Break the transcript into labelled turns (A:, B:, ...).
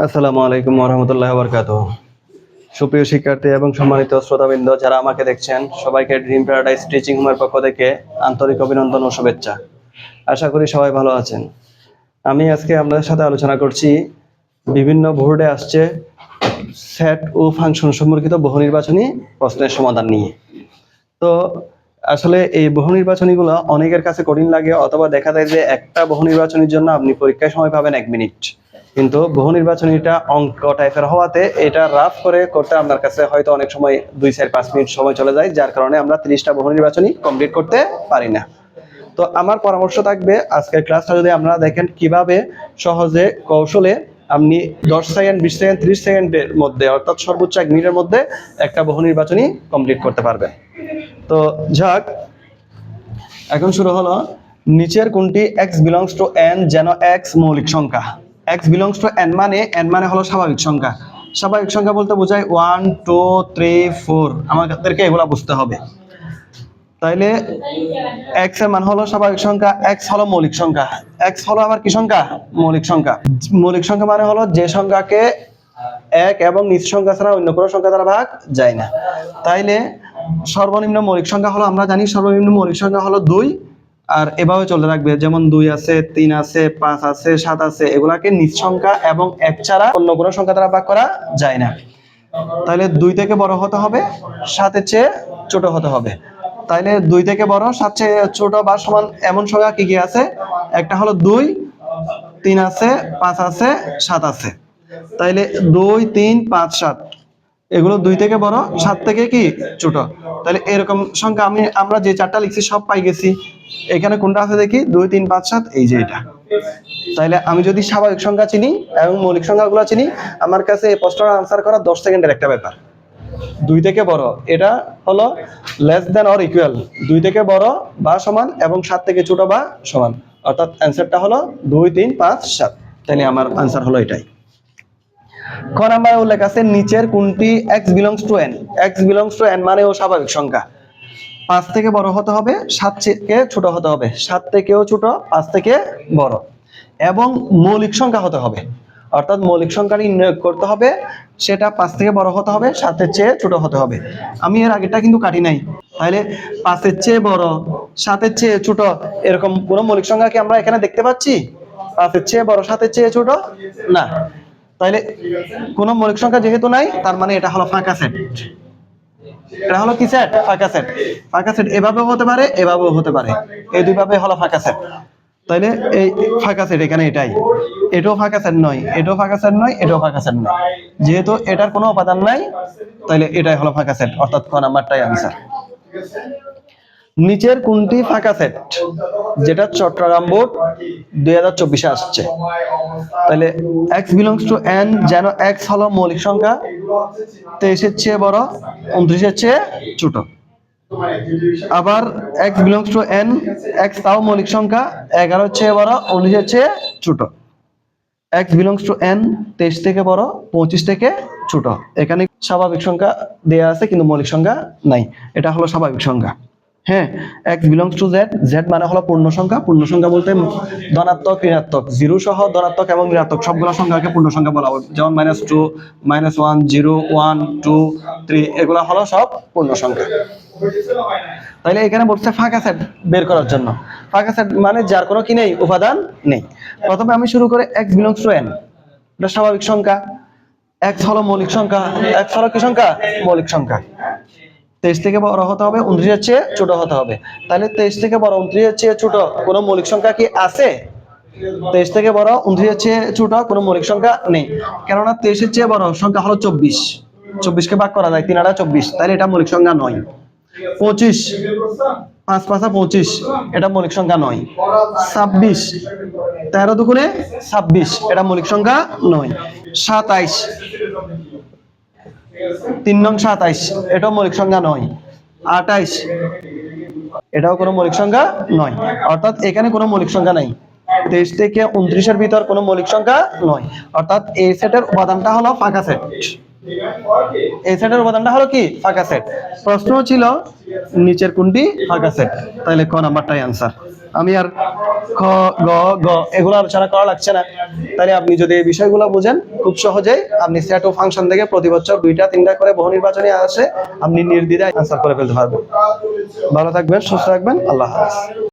A: আসসালামু আলাইকুম ওয়া রাহমাতুল্লাহি ওয়া বারাকাতুহু। সুপ্রিয় শিক্ষার্থী এবং সম্মানিত শ্রোতাবৃন্দ যারা আমাকে দেখছেন, সবাইকে ড্রিম প্যারাডাইস টিচিং হোমের পক্ষ থেকে আন্তরিক অভিনন্দন ও শুভেচ্ছা। আশা করি সবাই ভালো আছেন। আমি আজকে আপনাদের সাথে আলোচনা করছি বিভিন্ন বোর্ডে আসছে সেট ও ফাংশন সম্পর্কিত বহু নির্বাচনী প্রশ্নের সমাধান নিয়ে। তো আসলে এই বহু নির্বাচনীগুলো অনেকের কাছে কঠিন লাগে, অথবা দেখা যায় যে একটা বহু নির্বাচনীর জন্য আপনি পরীক্ষায় সময় পাবেন 1 মিনিট, কিন্তু বহু নির্বাচনীটা অঙ্ক টাইপের হওয়াতে এটা রাফ করে করতে আপনার কাছে হয়তো অনেক সময় 2-4-5 মিনিট সময় চলে যায়, যার কারণে আমরা 30টা বহু নির্বাচনী কমপ্লিট করতে পারি না। তো আমার পরামর্শ থাকবে আজকের ক্লাসটা যদি আপনারা দেখেন কিভাবে সহজে কৌশলে আপনি 10 সেকেন্ড, 20 সেকেন্ড, 30 সেকেন্ডের মধ্যে অর্থাৎ সর্বোচ্চ 1 মিনিটের মধ্যে একটা বহু নির্বাচনী কমপ্লিট করতে পারবেন। তো যাক, এখন শুরু হলো। নিচের কোনটি x বিলংস টু n যেন x মৌলিক সংখ্যা। x বিলংস টু n মানে হলো স্বাভাবিক সংখ্যা। স্বাভাবিক সংখ্যা বলতে বোঝায় 1 2 3 4, আমাদেরকে এগুলা বুঝতে হবে। তাইলে x এর মান হলো স্বাভাবিক সংখ্যা, x হলো মৌলিক সংখ্যা। x হলো আবার কি সংখ্যা? মৌলিক সংখ্যা। মৌলিক সংখ্যা মানে হলো যে সংখ্যাকে 1 এবং নিজ সংখ্যা ছাড়া অন্য কোনো সংখ্যা দ্বারা ভাগ যায় না। তাইলে সর্বনিম্ন মৌলিক সংখ্যা হলো, আমরা জানি সর্বনিম্ন মৌলিক সংখ্যা হলো 2, আর এভাবে চলতে থাকবে, যেমন 2 আছে, 3 আছে, 5 আছে, 7 আছে, এগুলাকে নিজ সংখ্যা এবং 1 ছাড়া অন্য কোনো সংখ্যা দ্বারা ভাগ করা যায় না। তাইলে 2 থেকে বড় হতে হবে, 7 এর চেয়ে ছোট হতে হবে। তাইলে 2 থেকে বড়, 7 চেয়ে ছোট বা সমান এমন সংখ্যা কি কি আছে? একটা হলো 2, 3 আছে, 5 আছে, 7 আছে। তাইলে 2 3 5 7 এগুলো 2 থেকে বড়, 7 থেকে কি ছোট। তাহলে এরকম সংখ্যা আমরা যে 4টা লিখছি সব পাই গেছি। এখানে কোনটা আছে দেখি, 2 3 5 7, এই যে এটা। তাইলে আমি যদি স্বাভাবিক সংখ্যা চিনি এবং মৌলিক সংখ্যাগুলো চিনি, আমার কাছে এই প্রশ্নটা আনসার করা 10 সেকেন্ডের একটা ব্যাপার। 2 থেকে বড় এটা হলো লেস দেন অর ইকুয়াল, 2 থেকে বড় বা সমান এবং 7 থেকে ছোট বা সমান, অর্থাৎ অ্যানসারটা হলো 2 3 5 7। তাহলে আমার আনসার হলো এটাই। ক নাম্বারে উল্লেখ আছে নিচের কোনটি x belongs to n। x belongs to n মানে ও স্বাভাবিক সংখ্যা। 5 থেকে বড় হতে হবে, 7 থেকে ছোট হতে হবে, 7 থেকেও ছোট, 5 থেকে বড়, এবং মৌলিক সংখ্যা হতে হবে। অর্থাৎ মৌলিক সংখ্যা নির্ণয় করতে হবে, সেটা 5 থেকে বড় হতে হবে, 7 এর চেয়ে ছোট হতে হবে। আমি এর আগেরটা কিন্তু কাটি নাই। তাহলে 5 এর চেয়ে বড়, 7 এর চেয়ে ছোট, এরকম কোন মৌলিক সংখ্যা কি আমরা এখানে দেখতে পাচ্ছি? 5 এর চেয়ে বড়, 7 এর চেয়ে ছোট না। তাহলে কোন মৌলিক সংখ্যা যেহেতু নাই, তার মানে এটা হলো ফাঁকা সেট। এটা হলো কি সেট? ফাঁকা সেট। ফাঁকা সেট এভাবেও হতে পারে, এভাবেও হতে পারে, এই দুইভাবে হলো ফাঁকা সেট। তাইলে এই ফাঁকা সেট এখানে এটাই, এটাও ফাঁকা সেট নয়, এটাও ফাঁকা সেট নয়, এটাও ফাঁকা সেট নয়। যেহেতু এটার কোনো উপাদান নাই, তাইলে এটাই হলো ফাঁকা সেট, অর্থাৎ ক নাম্বারটাই আনসার। নিচের কোনটি ফাঁকা সেট যেটা চট্টগ্রাম বোর্ড 2024-এ আসছে? তাহলে x বিলংস টু n যেন x হলো মৌলিক সংখ্যা, 23 এর চেয়ে বড়, 29 এর চেয়ে ছোট। আবার x belongs to n, x তাও মৌলিক সংখ্যা, 11 এর চেয়ে বড়, 19 এর চেয়ে ছোট। x বিলংস টু n 23 থেকে বড়, 25 থেকে ছোট। এখানে স্বাভাবিক সংখ্যা দেয়া আছে কিন্তু মৌলিক সংখ্যা নাই, এটা হলো স্বাভাবিক সংখ্যা। হ্যাঁ, x belongs to z, z মানে হলো পূর্ণ সংখ্যা। পূর্ণ সংখ্যা বলতে ধনাত্মক, ঋণাত্মক, 0 সহ ধনাত্মক এবং ঋণাত্মক সবগুলো সংখ্যাকে পূর্ণ সংখ্যা বলা হয়। যেমন -2, -1, 0, 1, 2, 3 এগুলো হলো সব পূর্ণ সংখ্যা। তাইলে এখানে বলছে ফাঁকা সেট বের করার জন্য। ফাঁকা সেট মানে যার কোনো কি নেই, উপাদান নেই। প্রথমে আমি শুরু করে x বিলংস টু n, এটা স্বাভাবিক সংখ্যা, x হলো মৌলিক সংখ্যা, x হলো কি সংখ্যা? মৌলিক সংখ্যা। 23 থেকে বড় হতে হবে, 29 এর চেয়ে ছোট হতে হবে। তাহলে 23 থেকে বড়, 29 এর চেয়ে ছোট কোনো মৌলিক সংখ্যা কি আছে? 23 থেকে বড়, 29 এর চেয়ে ছোট কোনো মৌলিক সংখ্যা নেই, কেননা 23 এর চেয়ে বড় সংখ্যা হলো 24, 24 কে ভাগ করা যায়, 3 8 24, তাহলে এটা মৌলিক সংখ্যা নয়। 25, 5 5 25, এটা মৌলিক সংখ্যা নয়। 26, 13 দুগুণে 26, এটা মৌলিক সংখ্যা নয়। 27, 3 নং 27, এটাও মৌলিক সংখ্যা নয়। 28, এটাও কোনো মৌলিক সংখ্যা নয়, অর্থাৎ এখানে কোনো মৌলিক সংখ্যা নাই। 23 থেকে 29 এর ভিতর কোনো মৌলিক সংখ্যা নয়, অর্থাৎ এই সেটের উপাদানটা হলো ফাঁকা সেট। এই সেটের উপাদানটা হলো কি? ফাঁকা সেট। প্রশ্ন ছিল নিচের কোনটি ফাঁকা সেট, তাহলে ক নাম্বারটাই আনসার। আমি আর খ গ গ এগুলো আলোচনা করা লাগছে না। তাহলে আপনি যদি এই বিষয়গুলো বুঝেন, খুব সহজেই আপনি সেট ও ফাংশন থেকে প্রতি বছর 2টা 3টা করে বহু নির্বাচনী আসে, আপনি নির্দ্বিধায় আনসার করে ফেলতে পারবেন। ভালো থাকবেন, সুস্থ থাকবেন, আল্লাহ হাফেজ।